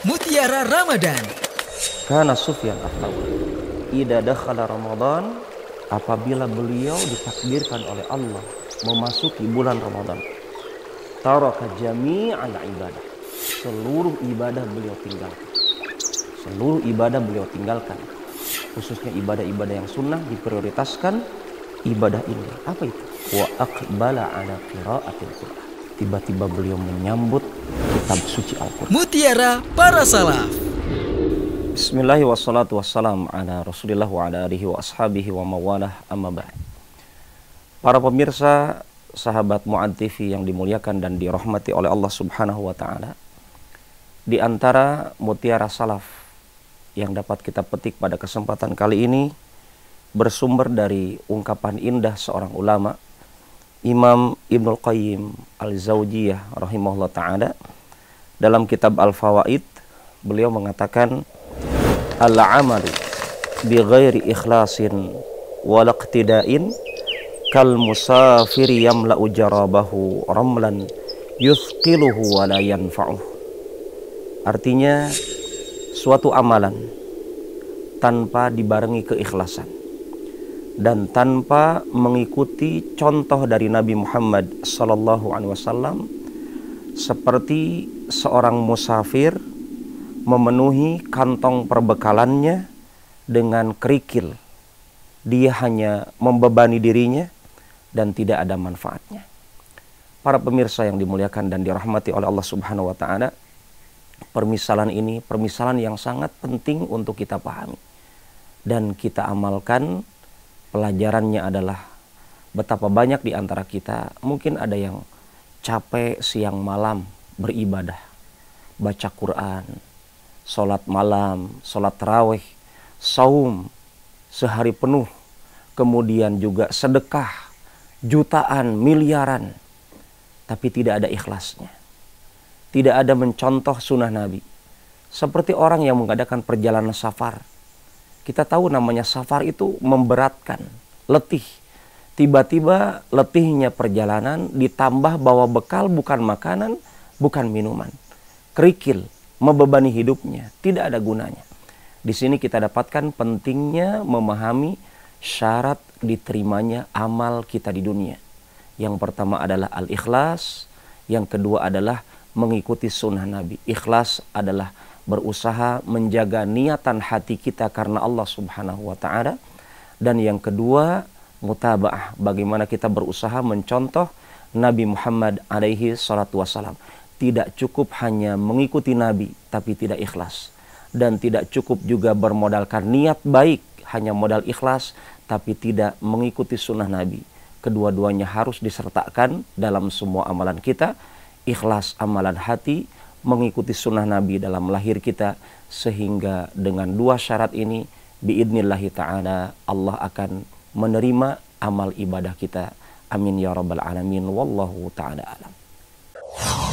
Mutiara Ramadan. Kana Sufyan Ats-Tsauri idza dakhala Ramadan, apabila beliau ditakdirkan oleh Allah memasuki bulan Ramadan, taraka jami'al ibadah, seluruh ibadah beliau tinggalkan. Seluruh ibadah beliau tinggalkan, khususnya ibadah-ibadah yang sunnah diprioritaskan. Ibadah ini apa itu? Wa aqbala ala qiraatil Qur'an. Tiba-tiba beliau menyambut kitab suci Al-Qur'an. Mutiara para salaf. Bismillahirrahmanirrahim. Wassalatu wassalamu ala Rasulillah wa ala alihi wa ashabihi wa mawalah, amma ba'd. Para pemirsa sahabat Mu'ad TV yang dimuliakan dan dirahmati oleh Allah Subhanahu wa taala, di antara mutiara salaf yang dapat kita petik pada kesempatan kali ini bersumber dari ungkapan indah seorang ulama, Imam Ibnul Qayyim Al-Zawjiyah rahimahullah ta'ala. Dalam kitab Al-Fawaid, beliau mengatakan, al-amalu bi ghairi ikhlasin wal iqtida'in kal musafiri yamla'u jarabahu ramlan yuthqiluhu wa la yanfa'uh. Artinya, suatu amalan tanpa dibarengi keikhlasan dan tanpa mengikuti contoh dari Nabi Muhammad SAW, seperti seorang musafir memenuhi kantong perbekalannya dengan kerikil. Dia hanya membebani dirinya dan tidak ada manfaatnya. Para pemirsa yang dimuliakan dan dirahmati oleh Allah Subhanahu wa taala, permisalan ini permisalan yang sangat penting untuk kita pahami dan kita amalkan. Pelajarannya adalah betapa banyak di antara kita mungkin ada yang capek siang malam beribadah, baca Quran, sholat malam, sholat tarawih, saum sehari penuh, kemudian juga sedekah jutaan, miliaran, tapi tidak ada ikhlasnya, tidak ada mencontoh sunnah Nabi. Seperti orang yang mengadakan perjalanan safar. Kita tahu namanya safar itu memberatkan, letih. Tiba-tiba letihnya perjalanan ditambah bawa bekal bukan makanan, bukan minuman. Kerikil, membebani hidupnya, tidak ada gunanya. Di sini kita dapatkan pentingnya memahami syarat diterimanya amal kita di dunia. Yang pertama adalah al-ikhlas, yang kedua adalah mengikuti sunnah Nabi. Ikhlas adalah berusaha menjaga niatan hati kita karena Allah Subhanahu wa ta'ala. Dan yang kedua, mutaba'ah, bagaimana kita berusaha mencontoh Nabi Muhammad alaihi salatu wassalam. Tidak cukup hanya mengikuti Nabi tapi tidak ikhlas, dan tidak cukup juga bermodalkan niat baik, hanya modal ikhlas tapi tidak mengikuti sunnah Nabi. Kedua-duanya harus disertakan dalam semua amalan kita. Ikhlas amalan hati, mengikuti sunnah Nabi dalam lahir kita, sehingga dengan dua syarat ini biidnillahi ta'ala Allah akan menerima amal ibadah kita. Amin ya rabbal alamin. Wallahu ta'ala alam.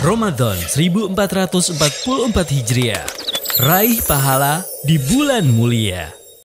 Ramadan 1444 Hijriah. Raih pahala di bulan mulia.